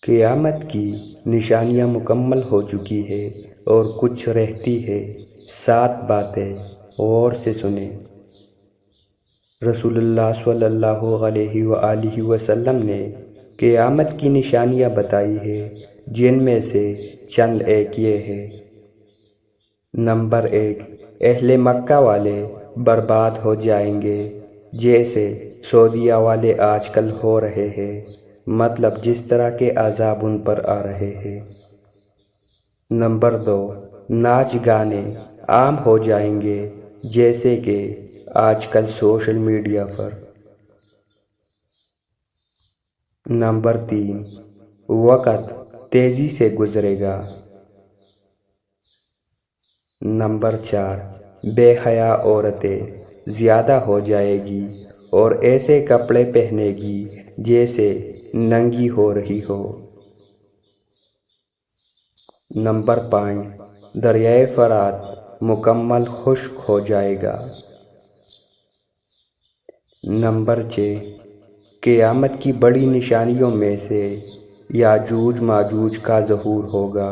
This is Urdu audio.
قیامت کی نشانیاں مکمل ہو چکی ہے اور کچھ رہتی ہے۔ 7 باتیں غور سے سنیں۔ رسول اللہ صلی اللہ علیہ وآلہ وسلم نے قیامت کی نشانیاں بتائی ہیں، جن میں سے چند ایک یہ ہے۔ نمبر 1، اہل مکہ والے برباد ہو جائیں گے، جیسے سعودیہ والے آج کل ہو رہے ہیں، مطلب جس طرح کے عذاب ان پر آ رہے ہیں۔ نمبر 2، ناچ گانے عام ہو جائیں گے، جیسے کہ آج کل سوشل میڈیا پر۔ نمبر 3، وقت تیزی سے گزرے گا۔ نمبر 4، بے حیا عورتیں زیادہ ہو جائے گی اور ایسے کپڑے پہنے گی جیسے ننگی ہو رہی ہو۔ نمبر 5، دریائے فرات مکمل خشک ہو جائے گا۔ نمبر 6، قیامت کی بڑی نشانیوں میں سے یاجوج ماجوج کا ظہور ہوگا۔